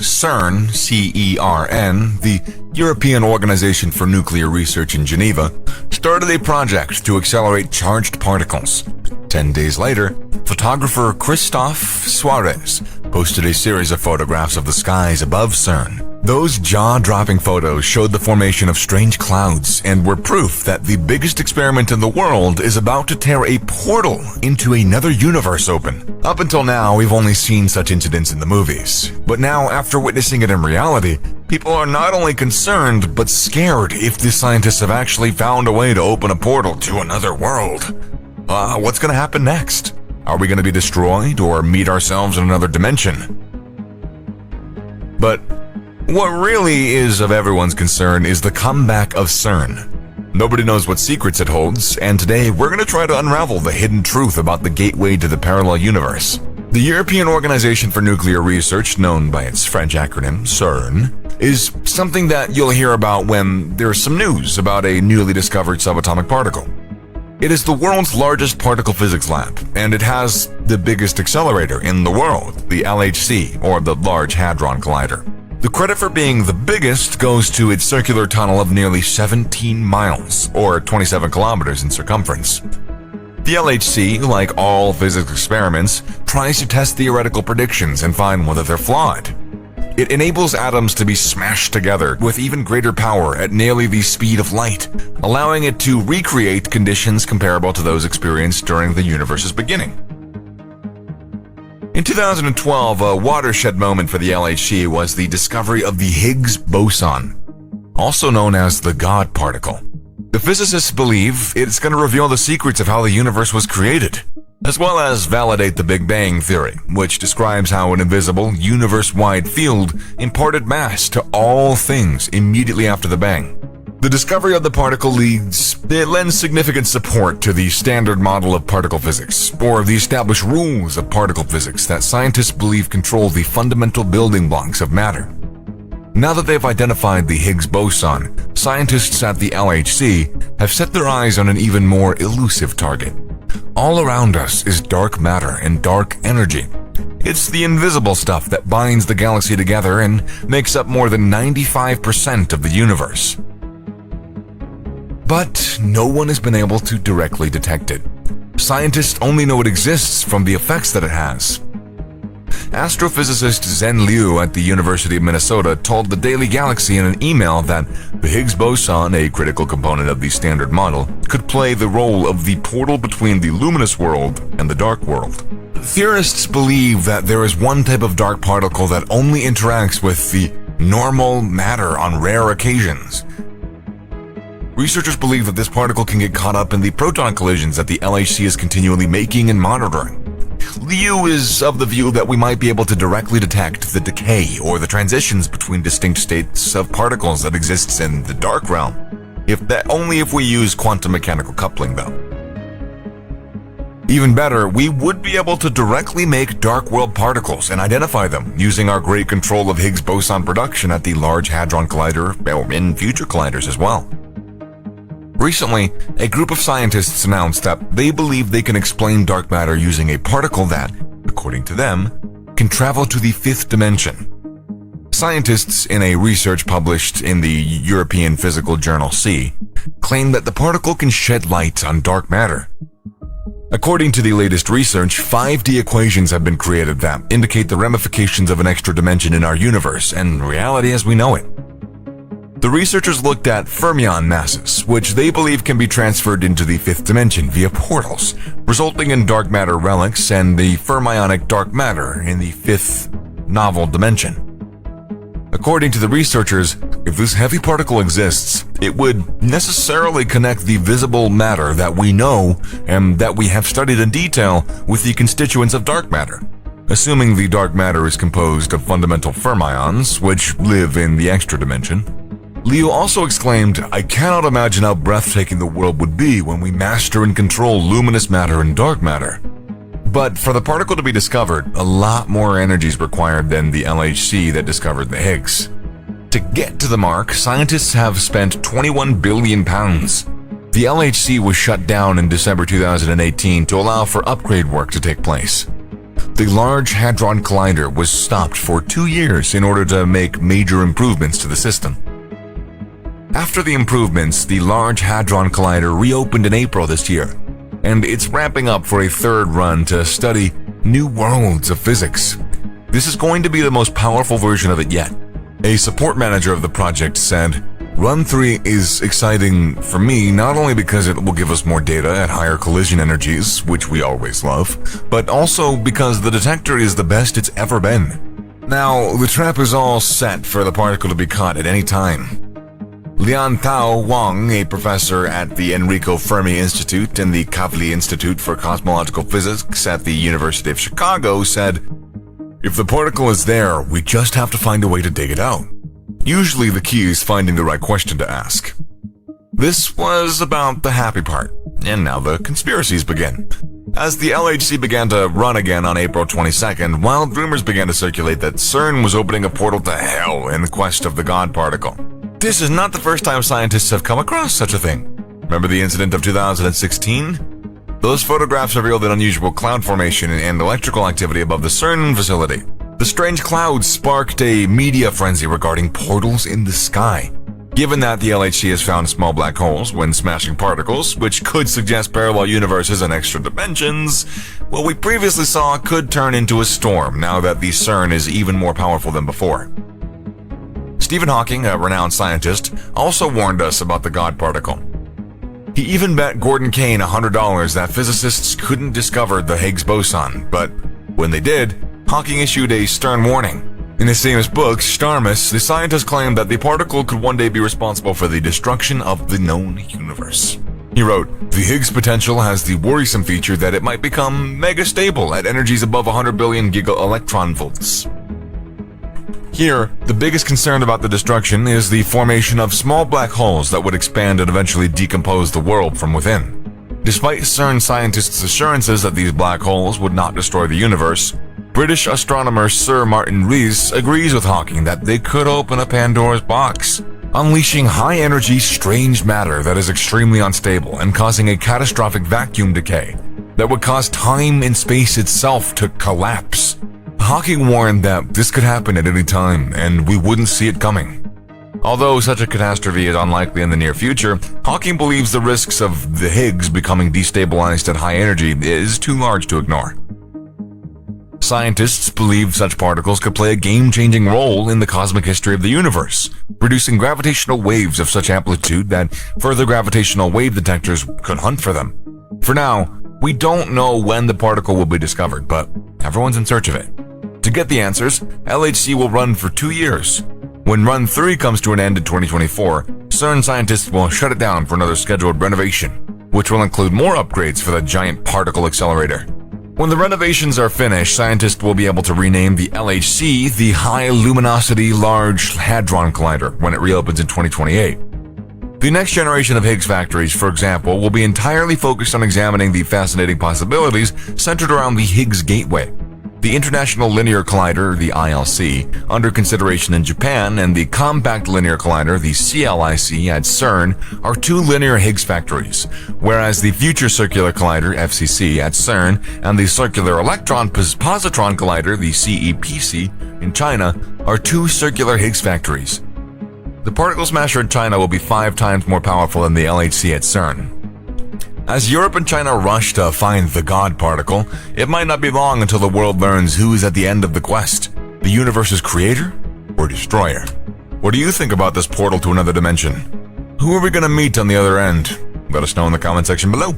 C.E.R.N, C.E.R.N, the European Organization for Nuclear Research in Geneva, started a project to accelerate charged particles. 10 days later, photographer Christophe Suarez posted a series of photographs of the skies above C.E.R.N. Those jaw-dropping photos showed the formation of strange clouds and were proof that the biggest experiment in the world is about to tear a portal into another universe open. Up until now, we've only seen such incidents in the movies. But now, after witnessing it in reality, people are not only concerned, but scared if the scientists have actually found a way to open a portal to another world. What's going to happen next? Are we going to be destroyed or meet ourselves in another dimension? But what really is of everyone's concern is the comeback of C.E.R.N. Nobody knows what secrets it holds, and today we're going to try to unravel the hidden truth about the gateway to the parallel universe. The European Organization for Nuclear Research, known by its French acronym C.E.R.N, is something that you'll hear about when there's some news about a newly discovered subatomic particle. It is the world's largest particle physics lab, and it has the biggest accelerator in the world, the LHC, or the Large Hadron Collider. The credit for being the biggest goes to its circular tunnel of nearly 17 miles, or 27 kilometers in circumference. The LHC, like all physics experiments, tries to test theoretical predictions and find whether they're flawed. It enables atoms to be smashed together with even greater power at nearly the speed of light, allowing it to recreate conditions comparable to those experienced during the universe's beginning. In 2012, a watershed moment for the LHC was the discovery of the Higgs boson, also known as the God particle. The physicists believe it's going to reveal the secrets of how the universe was created, as well as validate the Big Bang theory, which describes how an invisible, universe-wide field imparted mass to all things immediately after the bang. The discovery of the particle lends significant support to the standard model of particle physics, or the established rules of particle physics that scientists believe control the fundamental building blocks of matter. Now that they've identified the Higgs boson, scientists at the LHC have set their eyes on an even more elusive target. All around us is dark matter and dark energy. It's the invisible stuff that binds the galaxy together and makes up more than 95% of the universe. But no one has been able to directly detect it. Scientists only know it exists from the effects that it has. Astrophysicist Zhen Liu at the University of Minnesota told the Daily Galaxy in an email that the Higgs boson, a critical component of the standard model, could play the role of the portal between the luminous world and the dark world. Theorists believe that there is one type of dark particle that only interacts with the normal matter on rare occasions. Researchers believe that this particle can get caught up in the proton collisions that the LHC is continually making and monitoring. Liu is of the view that we might be able to directly detect the decay or the transitions between distinct states of particles that exists in the dark realm. Only if we use quantum mechanical coupling, though. Even better, we would be able to directly make dark world particles and identify them using our great control of Higgs boson production at the Large Hadron Collider or in future colliders as well. Recently, a group of scientists announced that they believe they can explain dark matter using a particle that, according to them, can travel to the fifth dimension. Scientists in a research published in the European physical journal C claim that the particle can shed light on dark matter. According to the latest research, 5D equations have been created that indicate the ramifications of an extra dimension in our universe and reality as we know it. The researchers looked at fermion masses, which they believe can be transferred into the fifth dimension via portals, resulting in dark matter relics and the fermionic dark matter in the fifth novel dimension. According to the researchers, if this heavy particle exists, it would necessarily connect the visible matter that we know and that we have studied in detail with the constituents of dark matter. Assuming the dark matter is composed of fundamental fermions, which live in the extra dimension. Leo also exclaimed, "I cannot imagine how breathtaking the world would be when we master and control luminous matter and dark matter." But for the particle to be discovered, a lot more energy is required than the LHC that discovered the Higgs. To get to the mark, scientists have spent £21 billion. The LHC was shut down in December 2018 to allow for upgrade work to take place. the Large Hadron Collider was stopped for 2 years in order to make major improvements to the system. After the improvements, the Large Hadron Collider reopened in April this year, and it's ramping up for a third run to study new worlds of physics. This is going to be the most powerful version of it yet. A support manager of the project said, Run 3 is exciting for me not only because it will give us more data at higher collision energies, which we always love, but also because the detector is the best it's ever been. Now, the trap is all set for the particle to be caught at any time. Lian-Tao Wang, a professor at the Enrico Fermi Institute and the Kavli Institute for Cosmological Physics at the University of Chicago, said, If the particle is there, we just have to find a way to dig it out. Usually the key is finding the right question to ask. This was about the happy part, and now the conspiracies begin. As the LHC began to run again on April 22nd, wild rumors began to circulate that CERN was opening a portal to hell in quest of the God particle. This is not the first time scientists have come across such a thing. Remember the incident of 2016? Those photographs revealed an unusual cloud formation and electrical activity above the CERN facility. The strange clouds sparked a media frenzy regarding portals in the sky. Given that the LHC has found small black holes when smashing particles, which could suggest parallel universes and extra dimensions, what we previously saw could turn into a storm now that the CERN is even more powerful than before. Stephen Hawking, a renowned scientist, also warned us about the God particle. He even bet Gordon Kane $100 that physicists couldn't discover the Higgs boson, but when they did, Hawking issued a stern warning. In his famous book, Supremacy, the scientist claimed that the particle could one day be responsible for the destruction of the known universe. He wrote, The Higgs potential has the worrisome feature that it might become mega-stable at energies above 100 billion giga-electron volts. Here, the biggest concern about the destruction is the formation of small black holes that would expand and eventually decompose the world from within. Despite CERN scientists' assurances that these black holes would not destroy the universe, British astronomer Sir Martin Rees agrees with Hawking that they could open a Pandora's box, unleashing high-energy, strange matter that is extremely unstable and causing a catastrophic vacuum decay that would cause time and space itself to collapse. Hawking warned that this could happen at any time, and we wouldn't see it coming. Although such a catastrophe is unlikely in the near future, Hawking believes the risks of the Higgs becoming destabilized at high energy is too large to ignore. Scientists believe such particles could play a game-changing role in the cosmic history of the universe, producing gravitational waves of such amplitude that further gravitational wave detectors could hunt for them. For now, we don't know when the particle will be discovered, but everyone's in search of it. To get the answers, LHC will run for 2 years. When Run 3 comes to an end in 2024, CERN scientists will shut it down for another scheduled renovation, which will include more upgrades for the giant particle accelerator. When the renovations are finished, scientists will be able to rename the LHC the High Luminosity Large Hadron Collider when it reopens in 2028. The next generation of Higgs factories, for example, will be entirely focused on examining the fascinating possibilities centered around the Higgs Gateway. The International Linear Collider, the ILC, under consideration in Japan, and the Compact Linear Collider, the CLIC, at CERN, are 2 linear Higgs factories, whereas the Future Circular Collider, FCC, at CERN, and the Circular Electron Positron Collider, the CEPC, in China, are 2 circular Higgs factories. The particle smasher in China will be 5 times more powerful than the LHC at CERN. As Europe and China rush to find the God particle, it might not be long until the world learns who is at the end of the quest, the universe's creator or destroyer. What do you think about this portal to another dimension? Who are we going to meet on the other end? Let us know in the comment section below.